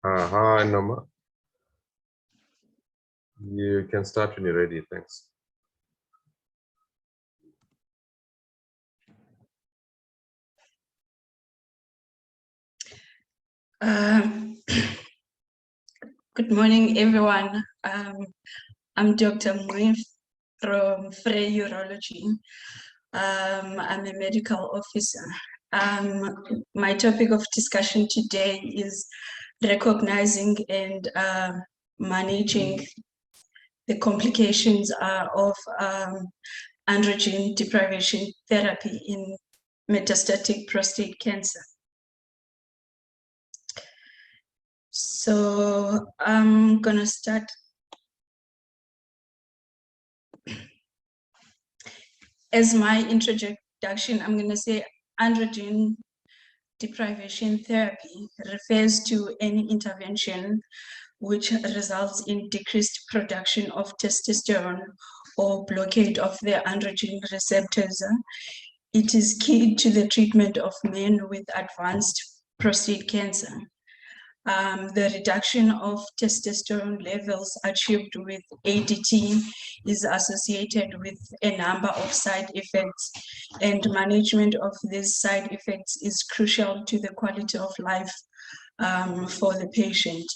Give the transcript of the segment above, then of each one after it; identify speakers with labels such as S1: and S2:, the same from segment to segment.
S1: Hi, Norma. You can start when you're ready. Thanks.
S2: Good morning, everyone. I'm Dr Mngqi from Frey Urology. I'm a medical officer. My topic of discussion today is recognizing and managing the complications of androgen deprivation therapy in metastatic prostate cancer. So I'm gonna start. As my introduction, I'm gonna say androgen deprivation therapy refers to any intervention which results in decreased production of testosterone or blockade of the androgen receptors. It is key to the treatment of men with advanced prostate cancer. The reduction of testosterone levels achieved with ADT is associated with a number of side effects, and management of these side effects is crucial to the quality of life for the patient.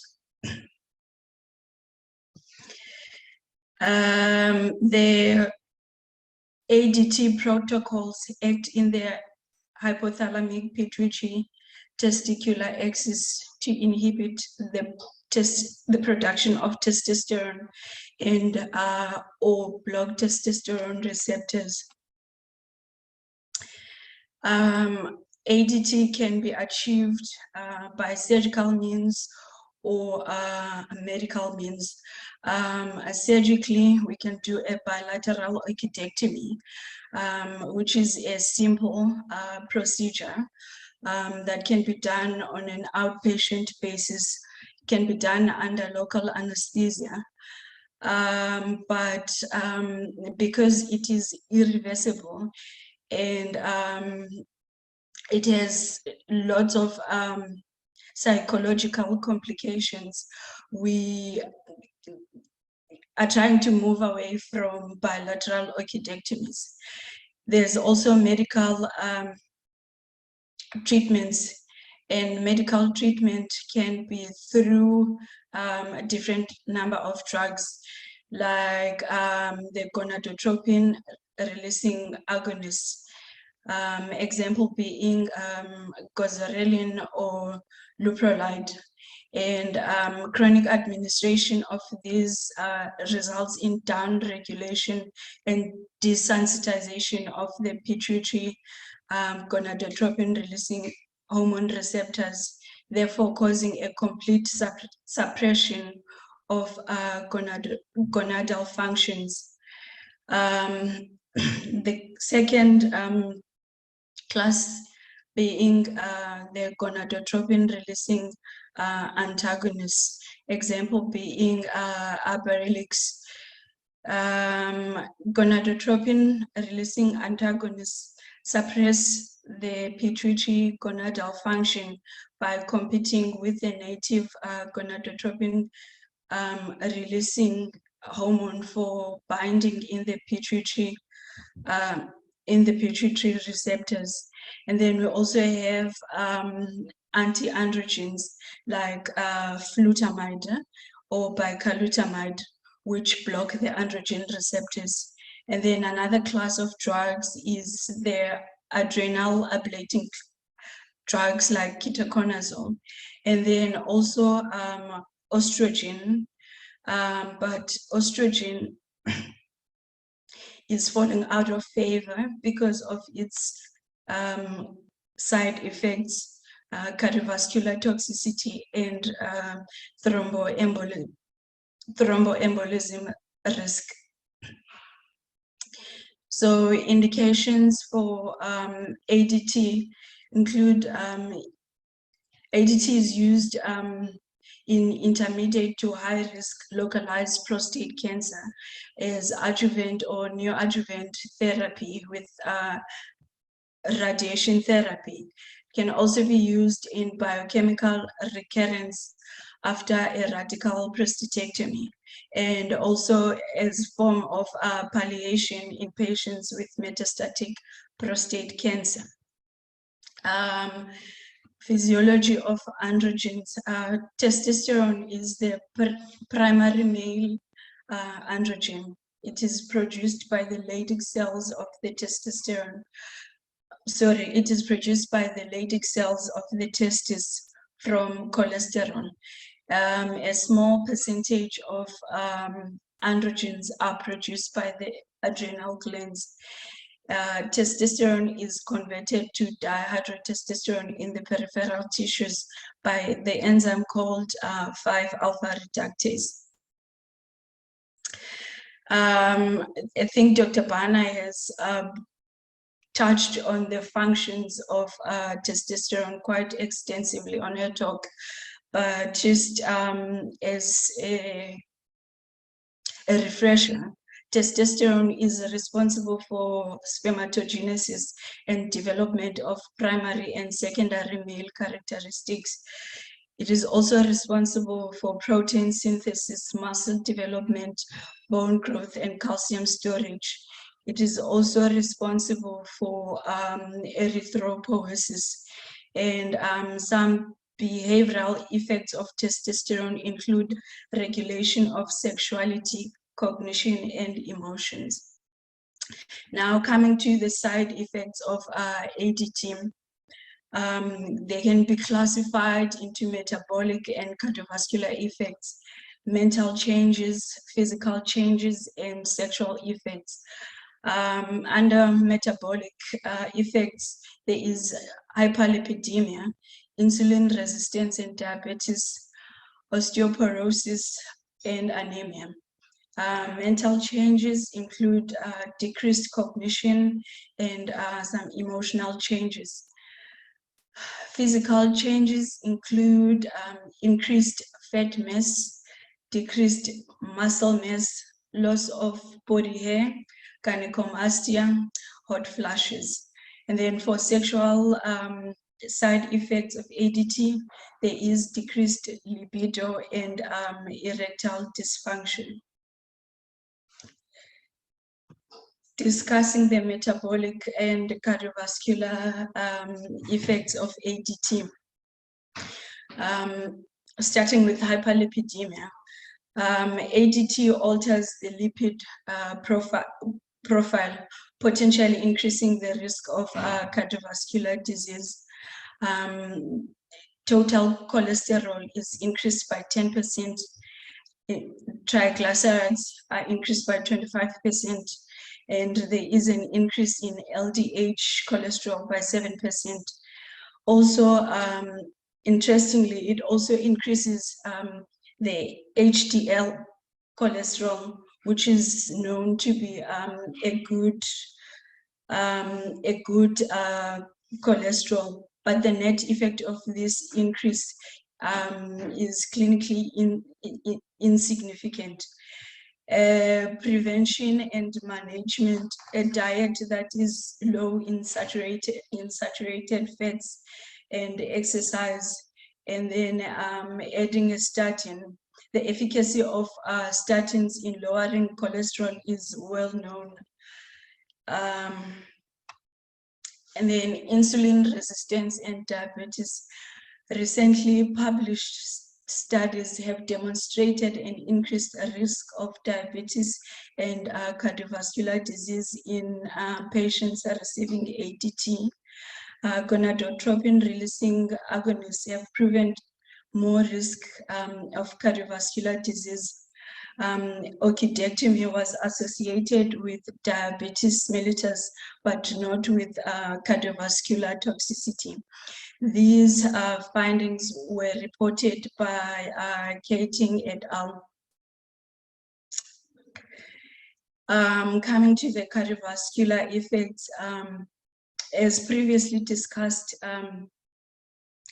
S2: The ADT protocols act in the hypothalamic pituitary testicular axis to inhibit the production of testosterone and or block testosterone receptors. ADT can be achieved by surgical means or medical means. Surgically, we can do a bilateral orchidectomy, which is a simple procedure that can be done on an outpatient basis, can be done under local anesthesia. But because it is irreversible and it has lots of psychological complications, we are trying to move away from bilateral orchidectomies. There's also medical treatments, and medical treatment can be through a different number of drugs, like the gonadotropin releasing agonists, example being goserelin or leuprolide. And chronic administration of these results in down-regulation and desensitization of the pituitary gonadotropin-releasing hormone receptors, therefore causing a complete suppression of gonadal functions. The second class being the gonadotropin-releasing antagonists, example being aberylix. Gonadotropin-releasing antagonists suppress the pituitary gonadal function by competing with the native gonadotropin releasing hormone for binding in the pituitary receptors. And then we also have anti-androgens like flutamide or bicalutamide, which block the androgen receptors. And then another class of drugs is the adrenal ablating drugs like ketoconazole, and then also estrogen, but estrogen is falling out of favor because of its side effects, cardiovascular toxicity, and thromboembolism risk. So indications for ADT include ADT is used in intermediate to high risk localized prostate cancer as adjuvant or neoadjuvant therapy with radiation therapy. Can also be used in biochemical recurrence after a radical prostatectomy, and also as form of palliation in patients with metastatic prostate cancer. Physiology of androgens. Testosterone is the primary male androgen. It is produced by the Leydig cells of the testosterone. Sorry, it is produced by the Leydig cells of the testis from cholesterol. A small percentage of androgens are produced by the adrenal glands. Testosterone is converted to dihydrotestosterone in the peripheral tissues by the enzyme called 5-alpha reductase. I think Dr. Bana has touched on the functions of testosterone quite extensively on her talk, but just as a refresher, testosterone is responsible for spermatogenesis and development of primary and secondary male characteristics. It is also responsible for protein synthesis, muscle development, bone growth, and calcium storage. It is also responsible for erythropoiesis, and some behavioral effects of testosterone include regulation of sexuality, cognition, and emotions. Now, coming to the side effects of ADT, they can be classified into metabolic and cardiovascular effects, mental changes, physical changes, and sexual effects. Under metabolic effects, there is hyperlipidemia, insulin resistance and diabetes, osteoporosis, and anemia. Mental changes include decreased cognition and some emotional changes. Physical changes include increased fat mass, decreased muscle mass, loss of body hair, gynaecomastia, hot flashes. And then for sexual side effects of ADT, there is decreased libido and erectile dysfunction. Discussing the metabolic and cardiovascular effects of ADT. Starting with hyperlipidemia. ADT alters the lipid profile, potentially increasing the risk of cardiovascular disease. Total cholesterol is increased by 10%. Triglycerides are increased by 25%. And there is an increase in LDH cholesterol by 7%. Also, interestingly, it also increases the HDL cholesterol, which is known to be a good cholesterol, but the net effect of this increase is clinically insignificant. Prevention and management, a diet that is low in saturated fats, and exercise, and then adding a statin. The efficacy of statins in lowering cholesterol is well known. And then insulin resistance and diabetes. Recently published studies have demonstrated an increased risk of diabetes and cardiovascular disease in patients receiving ADT. Gonadotropin releasing agonists have proven more risk of cardiovascular disease. Orchidectomy was associated with diabetes mellitus, but not with cardiovascular toxicity. These findings were reported by Keating et al. Coming to the cardiovascular effects, as previously discussed,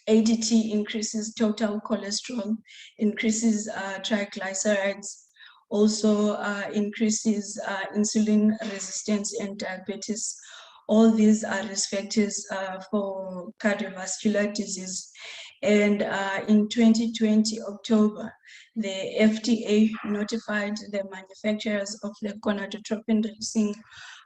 S2: ADT increases total cholesterol, increases triglycerides, also increases insulin resistance and diabetes. All these are risk factors for cardiovascular disease. And in 2020 October, the FDA notified the manufacturers of the gonadotropin-releasing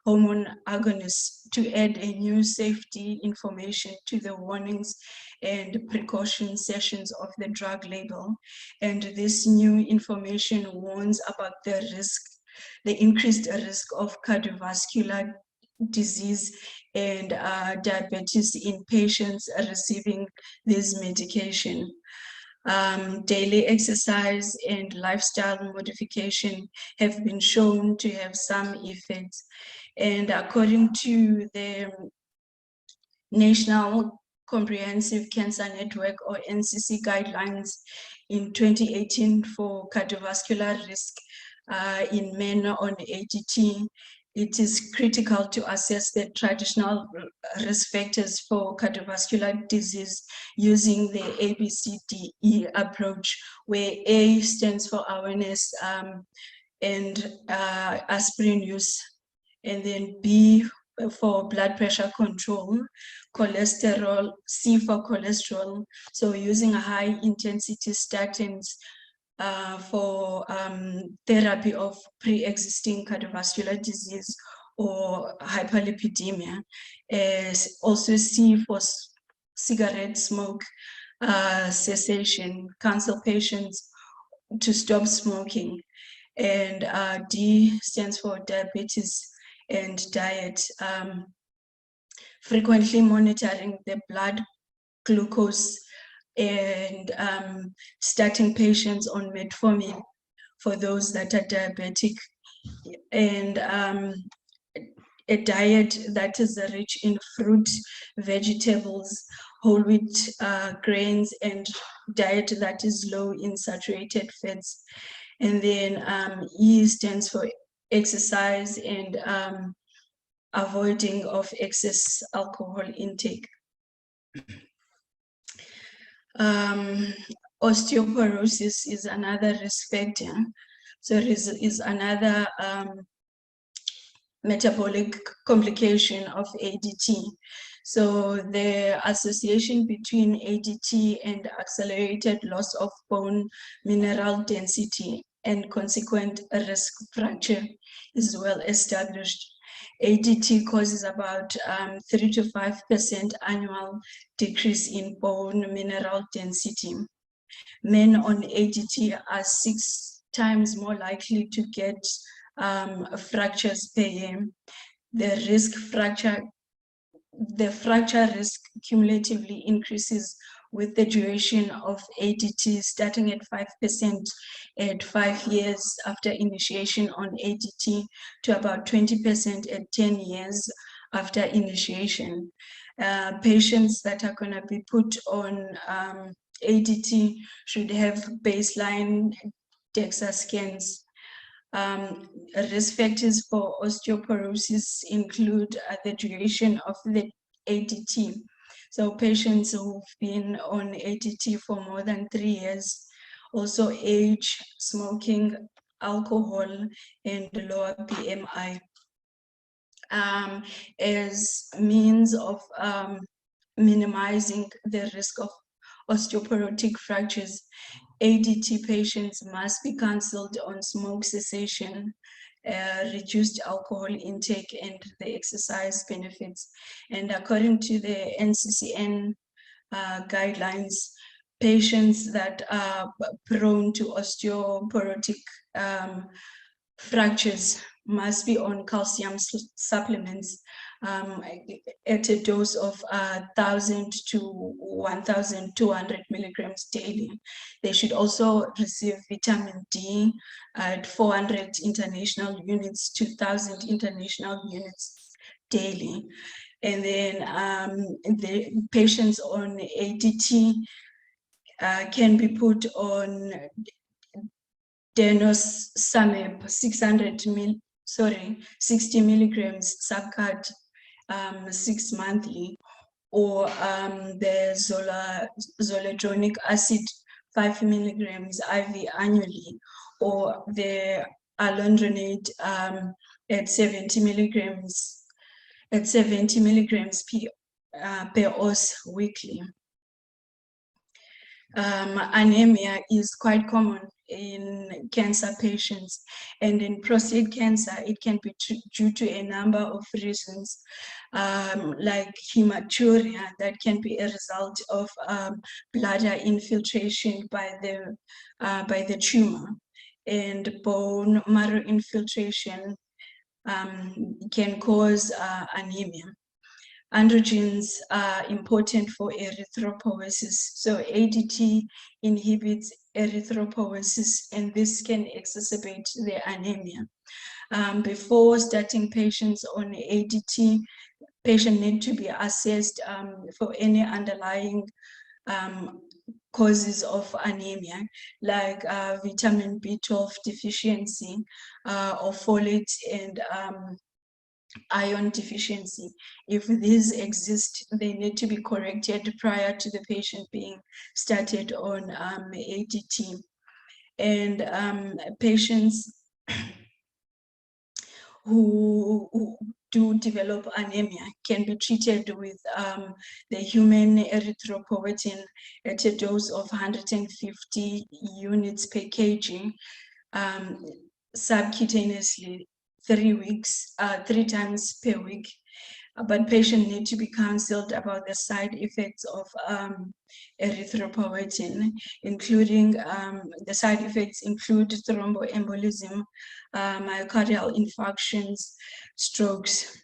S2: hormone agonists to add a new safety information to the warnings and precaution sections of the drug label. And this new information warns about the increased risk of cardiovascular disease and diabetes in patients receiving this medication. Daily exercise and lifestyle modification have been shown to have some effects. And according to the National Comprehensive Cancer Network, or NCC, guidelines in 2018 for cardiovascular risk in men on ADT, it is critical to assess the traditional risk factors for cardiovascular disease using the ABCDE approach, where A stands for awareness and aspirin use, and then B for blood pressure control, cholesterol, C for cholesterol, so using high intensity statins for therapy of pre-existing cardiovascular disease or hyperlipidemia. Also C for cigarette smoke cessation, counsel patients to stop smoking. And D stands for diabetes and diet. Frequently monitoring the blood glucose and starting patients on metformin for those that are diabetic, and a diet that is rich in fruit, vegetables, whole wheat grains, and diet that is low in saturated fats. And then E stands for exercise and avoiding of excess alcohol intake. Osteoporosis is another risk factor. So it is another metabolic complication of ADT. So the association between ADT and accelerated loss of bone mineral density and consequent risk fracture is well established. ADT causes about 3 to 5% annual decrease in bone mineral density. Men on ADT are 6 times more likely to get fractures per year. The fracture risk cumulatively increases with the duration of ADT, starting at 5% at 5 years after initiation on ADT to about 20% at 10 years after initiation. Patients that are going to be put on ADT should have baseline DEXA scans. Risk factors for osteoporosis include the duration of the ADT. So patients who've been on ADT for more than 3 years, also age, smoking, alcohol, and lower BMI. As means of minimizing the risk of osteoporotic fractures, ADT patients must be counseled on smoke cessation, reduced alcohol intake, and the exercise benefits. And according to the NCCN guidelines, patients that are prone to osteoporotic fractures must be on calcium supplements at a dose of 1,000 to 1,200 milligrams daily. They should also receive vitamin D at 400 international units to 1,000 international units daily. And then the patients on ADT can be put on denosumab 60 milligrams subcut 6 monthly, or the zoledronic acid 5 milligrams IV annually, or the alendronate at 70 milligrams per dose weekly. Anemia is quite common in cancer patients, and in prostate cancer, it can be due to a number of reasons, like hematuria that can be a result of bladder infiltration by the tumor, and bone marrow infiltration can cause anemia. Androgens are important for erythropoiesis. So ADT inhibits erythropoiesis, and this can exacerbate the anemia. Before starting patients on ADT, patients need to be assessed for any underlying causes of anemia, like vitamin B12 deficiency or folate and iron deficiency. If these exist, they need to be corrected prior to the patient being started on ADT. And patients who do develop anemia can be treated with the human erythropoietin at a dose of 150 units per kg subcutaneously 3 times per week. But patients need to be counseled about the side effects of erythropoietin, including the side effects include thromboembolism, myocardial infarctions, strokes.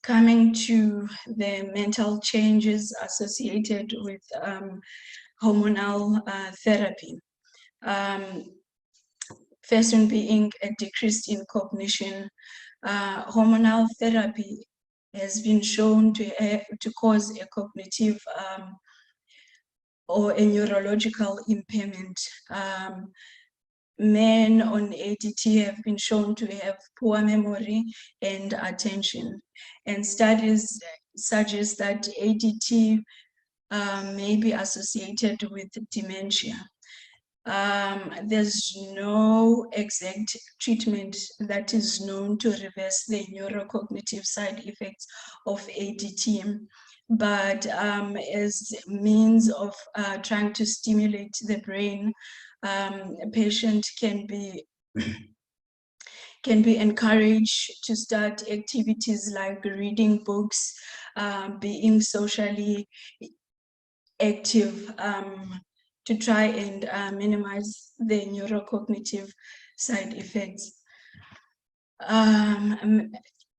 S2: Coming to the mental changes associated with hormonal therapy. First one being a decrease in cognition. Hormonal therapy has been shown to cause a cognitive or a neurological impairment. Men on ADT have been shown to have poor memory and attention, and studies suggest that ADT may be associated with dementia. There's no exact treatment that is known to reverse the neurocognitive side effects of ADT, but as a means of trying to stimulate the brain, a patient can be encouraged to start activities like reading books, being socially active, to try and minimize the neurocognitive side effects.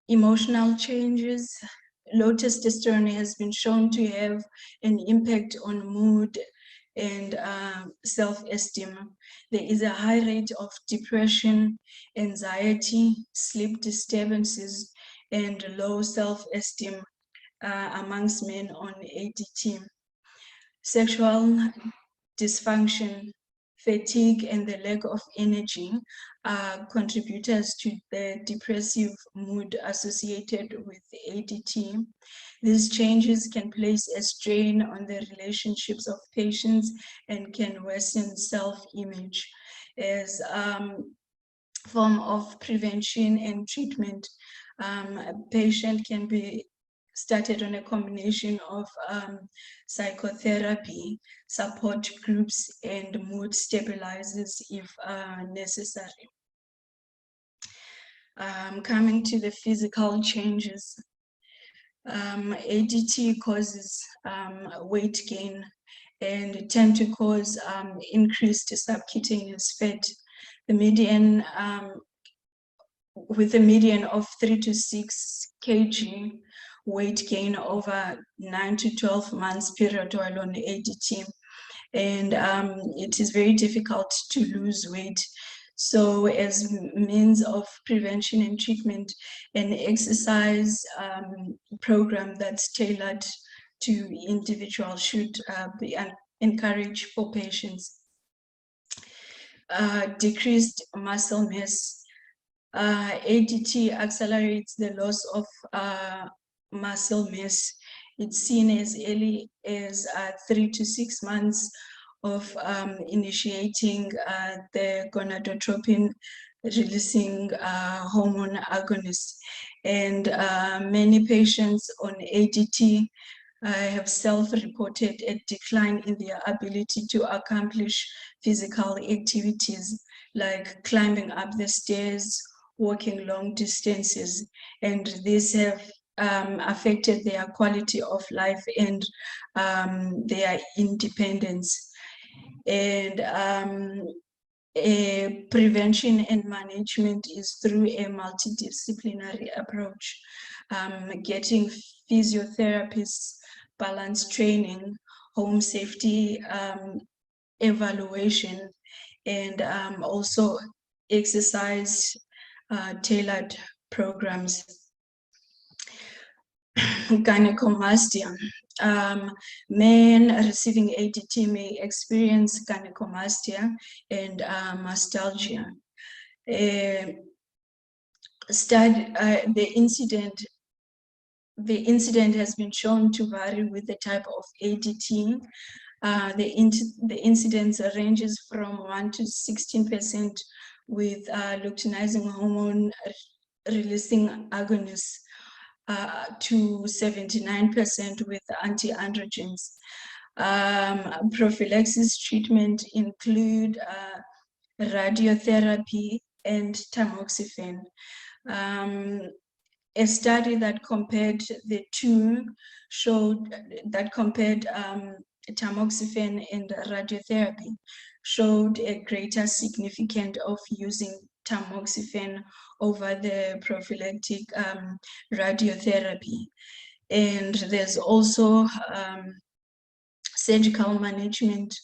S2: Emotional changes. Low testosterone has been shown to have an impact on mood and self-esteem. There is a high rate of depression, anxiety, sleep disturbances, and low self-esteem amongst men on ADT. Sexual dysfunction, fatigue, and the lack of energy are contributors to the depressive mood associated with ADT. These changes can place a strain on the relationships of patients and can worsen self-image. As a form of prevention and treatment, a patient can be started on a combination of psychotherapy, support groups, and mood stabilizers if necessary. Coming to the physical changes, ADT causes weight gain and tend to cause increased subcutaneous fat. The median, with a median of 3 to 6 kg weight gain over 9 to 12 months period while on ADT. And it is very difficult to lose weight. So as means of prevention and treatment, an exercise program that's tailored to individuals should be encouraged for patients. Decreased muscle mass. ADT accelerates the loss of muscle mass. It's seen as early as 3 to 6 months of initiating the gonadotropin releasing hormone agonists. And many patients on ADT have self-reported a decline in their ability to accomplish physical activities like climbing up the stairs, walking long distances, and these have affected their quality of life and their independence. And prevention and management is through a multidisciplinary approach, getting physiotherapists, balance training, home safety evaluation, and also exercise tailored programs. Gynaecomastia. Men receiving ADT may experience gynecomastia and mastalgia. The incident has been shown to vary with the type of ADT. The incidence ranges from 1 to 16% with luteinizing hormone releasing agonists, to 79% with anti-androgens. Prophylaxis treatment include radiotherapy and tamoxifen. A study that compared the two showed that tamoxifen and radiotherapy showed a greater significance of using tamoxifen over the prophylactic radiotherapy. And there's also surgical management,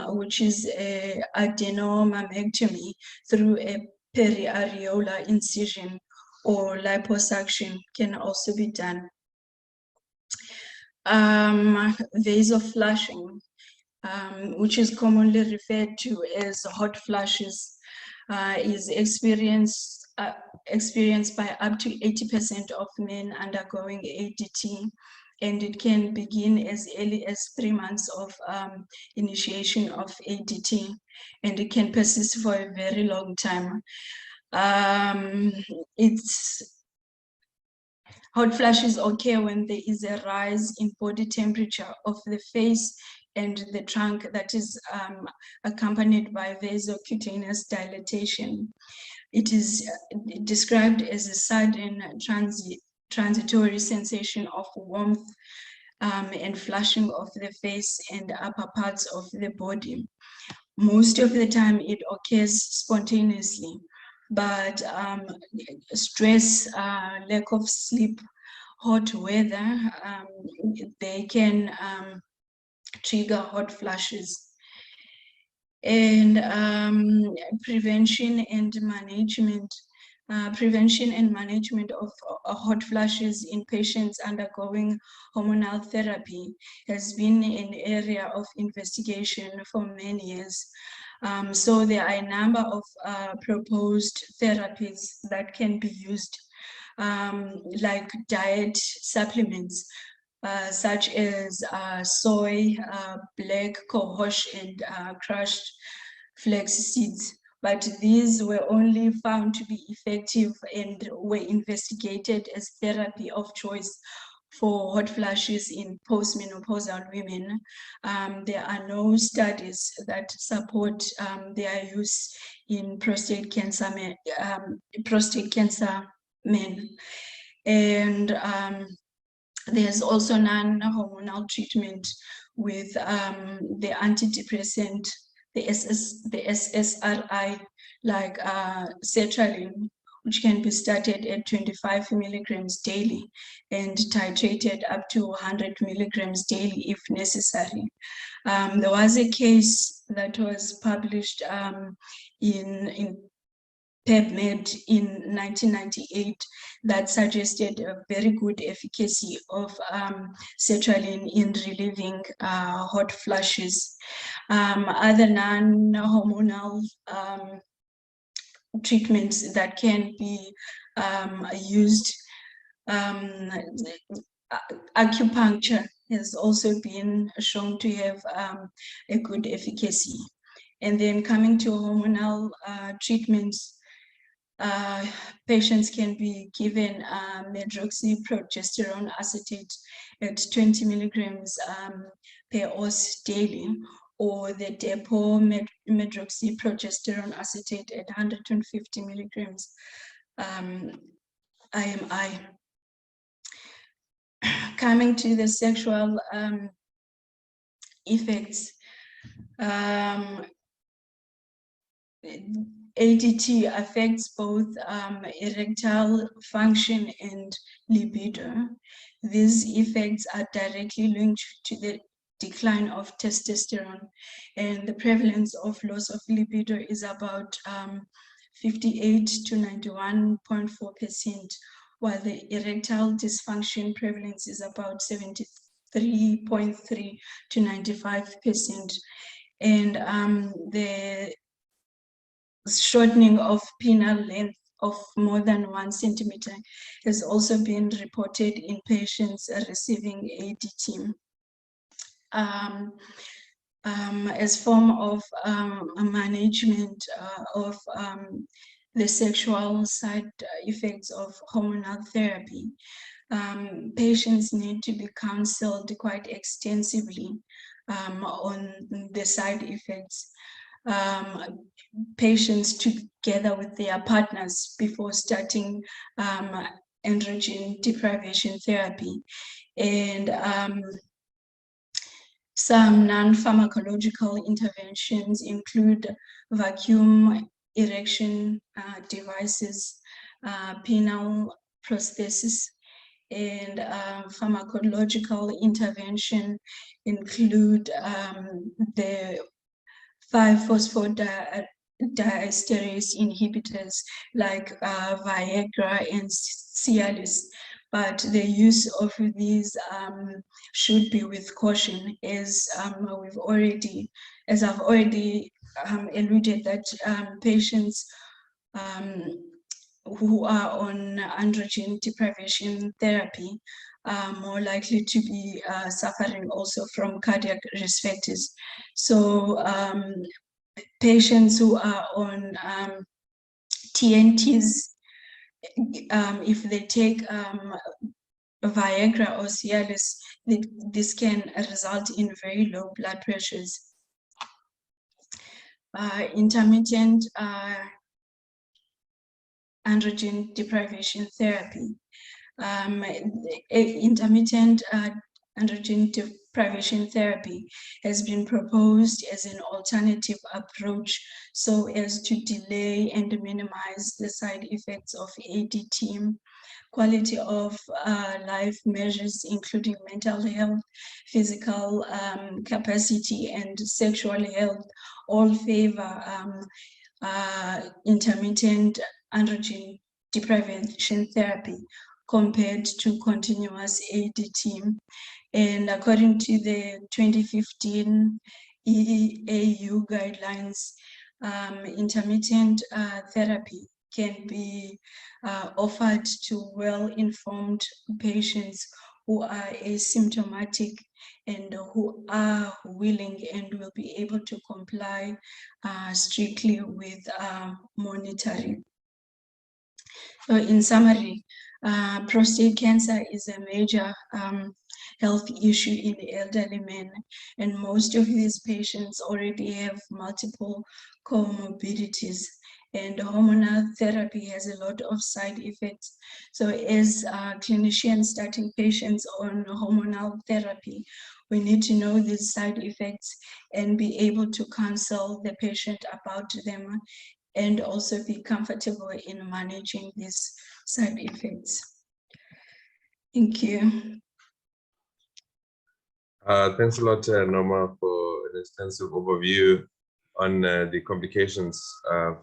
S2: which is a adenomamectomy through a periareolar incision, or liposuction can also be done. Vasoflushing, which is commonly referred to as hot flushes, is experienced by up to 80% of men undergoing ADT, and it can begin as early as 3 months of initiation of ADT, and it can persist for a very long time. Hot flushes occur when there is a rise in body temperature of the face and the trunk that is accompanied by vasocutaneous dilatation. It is described as a sudden transitory sensation of warmth and flushing of the face and upper parts of the body. Most of the time it occurs spontaneously, but stress, lack of sleep, hot weather, they can trigger hot flushes. And prevention and management of hot flushes in patients undergoing hormonal therapy has been an area of investigation for many years. So there are a number of proposed therapies that can be used, like diet supplements, such as soy, black cohosh, and crushed flax seeds. But these were only found to be effective and were investigated as therapy of choice for hot flushes in postmenopausal women. There are no studies that support their use in prostate cancer men. And there's also non-hormonal treatment with the antidepressant, the SSRI, like sertraline, which can be started at 25 milligrams daily and titrated up to 100 milligrams daily if necessary. There was a case that was published in PubMed in 1998 that suggested a very good efficacy of sertraline in relieving hot flushes. Other non-hormonal treatments that can be used, acupuncture has also been shown to have a good efficacy. And then coming to hormonal treatments, Patients can be given medroxyprogesterone acetate at 20 milligrams per oz daily, or the depot medroxyprogesterone acetate at 150 milligrams IMI. Coming to the sexual effects, ADT affects both erectile function and libido. These effects are directly linked to the decline of testosterone, and the prevalence of loss of libido is about 58 to 91.4%, while the erectile dysfunction prevalence is about 73.3 to 95%. And the shortening of penile length of more than 1 centimeter has also been reported in patients receiving ADT. As form of a management of the sexual side effects of hormonal therapy, patients need to be counseled quite extensively on the side effects. Patients together with their partners before starting androgen deprivation therapy, and some non-pharmacological interventions include vacuum erection devices, penile prosthesis, and pharmacological intervention include the 5-phosphodiesterase inhibitors like Viagra and Cialis, but the use of these should be with caution, as I've already alluded that patients who are on androgen deprivation therapy are more likely to be suffering also from cardiac risk factors. So patients who are on TNTs, if they take Viagra or Cialis, this can result in very low blood pressures. Intermittent androgen deprivation therapy. Intermittent androgen deprivation therapy has been proposed as an alternative approach so as to delay and minimize the side effects of ADT. Quality of life measures, including mental health, physical capacity, and sexual health, all favor intermittent androgen deprivation therapy compared to continuous ADT. And according to the 2015 EAU guidelines, intermittent therapy can be offered to well-informed patients who are asymptomatic and who are willing and will be able to comply strictly with monitoring. So in summary, prostate cancer is a major health issue in elderly men, and most of these patients already have multiple comorbidities, and hormonal therapy has a lot of side effects. So as clinicians starting patients on hormonal therapy, we need to know these side effects and be able to counsel the patient about them, and also be comfortable in managing these side effects. Thank you.
S1: Thanks a lot, Norma, for an extensive overview on the complications of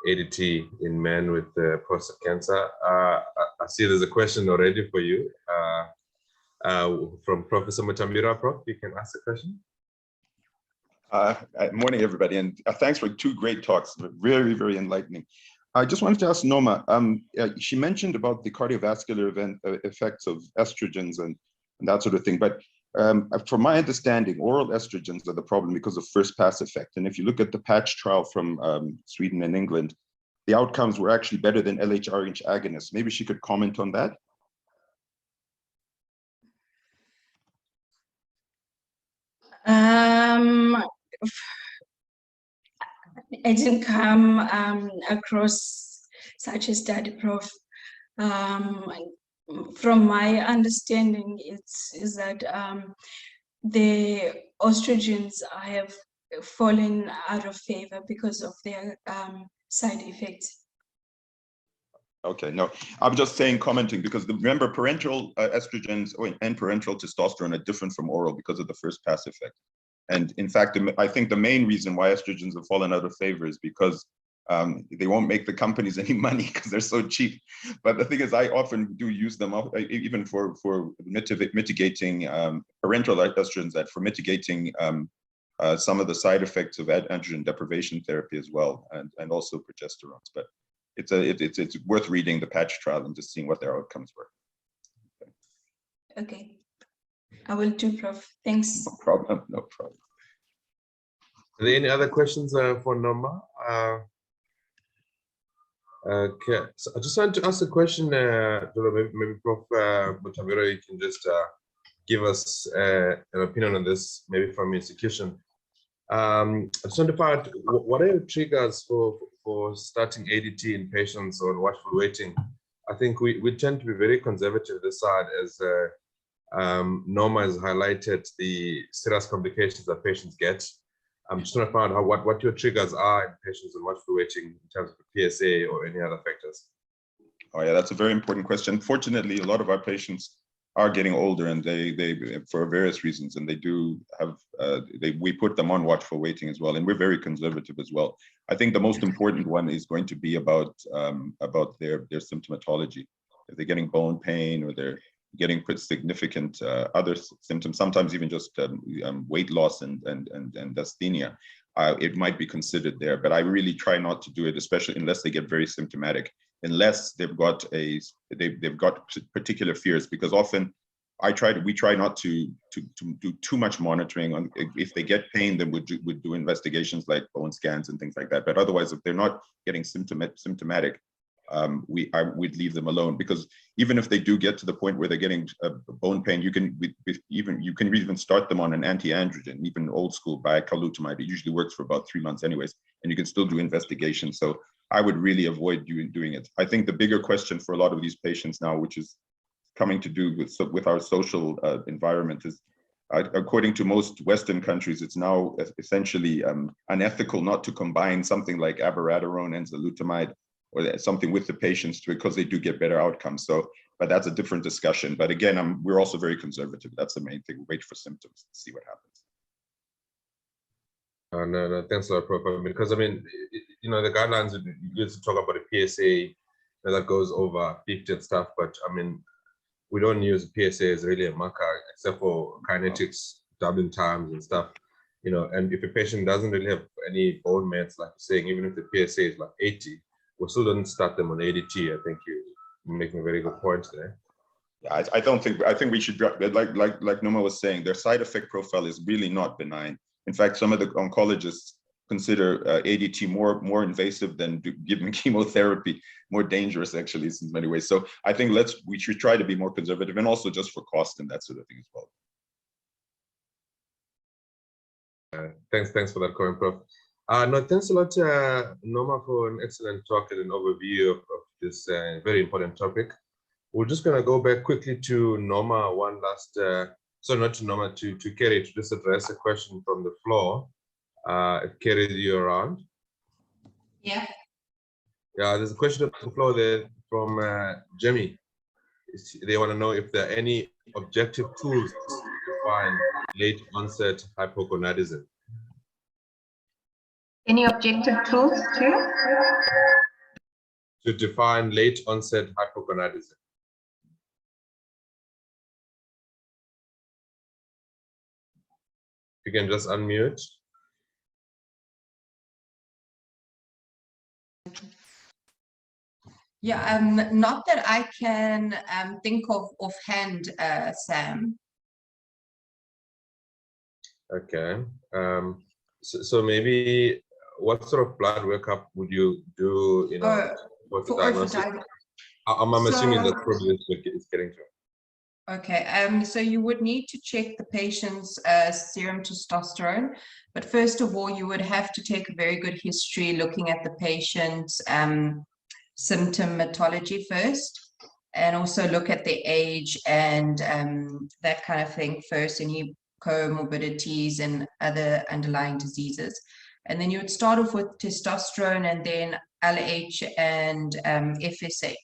S1: ADT in men with prostate cancer. I see there's a question already for you from Professor Mutambira. Prof, you can ask the question.
S3: Morning, everybody, and thanks for two great talks. Very, very enlightening. I just wanted to ask Norma, she mentioned about the cardiovascular effects of estrogens and that sort of thing, but from my understanding, oral estrogens are the problem because of first pass effect. And if you look at the patch trial from Sweden and England, the outcomes were actually better than LHRH agonists. Maybe she could comment on that.
S2: I didn't come across such a study, Prof. From my understanding, is that the estrogens have fallen out of favor because of their side effects.
S3: Okay, no, I'm just saying, commenting, because remember, parenteral estrogens and parenteral testosterone are different from oral because of the first pass effect. And in fact, I think the main reason why estrogens have fallen out of favor is because they won't make the companies any money because they're so cheap. But the thing is, I often do use them even for mitigating parenteral estrogens, that for mitigating some of the side effects of androgen deprivation therapy as well, and also progesterones. But it's worth reading the patch trial and just seeing what their outcomes were.
S2: Okay, I will do, Prof. Thanks.
S3: No problem. No problem.
S1: Are there any other questions for Noma? Okay, so I just want to ask a question. Maybe Prof. Mutaviro, you can just give us an opinion on this, maybe from your institution. I just want to find out, what are your triggers for starting ADT in patients on watchful waiting? I think we tend to be very conservative this side, as Norma has highlighted the serious complications that patients get. I'm just trying to find out what your triggers are in patients on watchful waiting in terms of PSA or any other factors.
S3: Oh yeah, that's a very important question. Fortunately, a lot of our patients are getting older, and they for various reasons, and they do have we put them on watchful waiting as well, and we're very conservative as well. I think the most important one is going to be about their symptomatology. If they're getting bone pain, or they're getting significant other symptoms, sometimes even just weight loss and asthenia, it might be considered there. But I really try not to do it, especially unless they get very symptomatic, unless they've got particular fears, because often we try not to do too much monitoring on. If they get pain, then we'd do investigations like bone scans and things like that. But otherwise, if they're not getting symptomatic, we'd leave them alone, because even if they do get to the point where they're getting bone pain, you can even start them on an anti-androgen, even old school bicalutamide. It usually works for about 3 months anyways, and you can still do investigation. So I would really avoid doing it. I think the bigger question for a lot of these patients now, which is coming to do with our social environment, is according to most Western countries, it's now essentially unethical not to combine something like abiraterone and enzalutamide or something with the patients, because they do get better outcomes. So, but that's a different discussion. But again, we're also very conservative. That's the main thing. Wait for symptoms, see what happens.
S1: No, thanks a lot, Prof. Because I mean, the guidelines used to talk about a PSA that goes over 50 and stuff, but I mean, we don't use PSA as really a marker, except for kinetics, doubling times and stuff. And if a patient doesn't really have any bone mets, like you're saying, even if the PSA is like 80, we still don't start them on ADT. I think you're making a very good point there.
S3: Yeah, I think we should, like Noma was saying, their side effect profile is really not benign. In fact, some of the oncologists consider ADT more invasive than giving chemotherapy, more dangerous actually in many ways. So I think we should try to be more conservative, and also just for cost and that sort of thing as well.
S1: Thanks for that comment, Prof. No, thanks a lot, Norma, for an excellent talk and an overview of this very important topic. We're just going to go back quickly to Norma, one last, not to Norma, to Kerry, to just address a question from the floor. If Kerry, you're around.
S2: Yeah.
S1: Yeah, there's a question on the floor there from Jimmy. They want to know if there are any objective tools to define late onset hypogonadism.
S4: Any objective tools
S1: to define late onset hypogonadism? You can just unmute.
S4: Yeah, not that I can think of offhand, Sam.
S1: Okay. So maybe what sort of blood workup would you do, you know, for the diagnosis? I'm assuming that's probably what it's getting to.
S4: Okay, so you would need to check the patient's serum testosterone, but first of all, you would have to take a very good history looking at the patient's symptomatology first, and also look at their age and that kind of thing first, any comorbidities and other underlying diseases. And then you would start off with testosterone and then LH and FSH.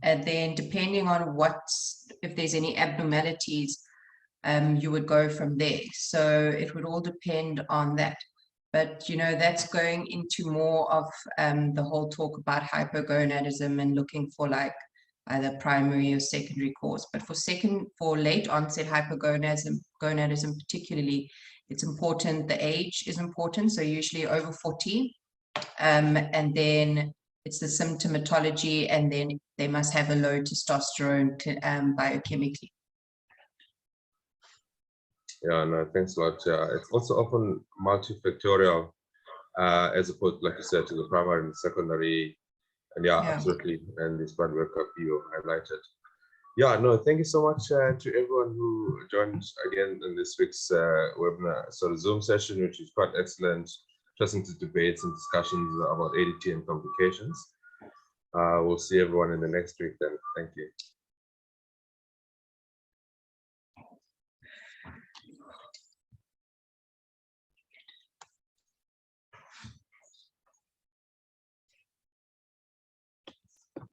S4: And then depending on if there's any abnormalities, you would go from there. So it would all depend on that. But, you know, that's going into more of the whole talk about hypogonadism and looking for like either primary or secondary cause. But for late onset hypogonadism particularly, it's important, the age is important. So usually over 40. And then it's the symptomatology, and then they must have a low testosterone biochemically.
S1: Yeah, no, thanks a lot. It's also often multifactorial, as opposed, like you said, to the primary and secondary. And yeah, absolutely. And this blood workup you highlighted. Yeah, no, thank you so much to everyone who joined again in this week's webinar, so the Zoom session, which is quite excellent. Listening to debates and discussions about ADT and complications. We'll see everyone in the next week then. Thank you.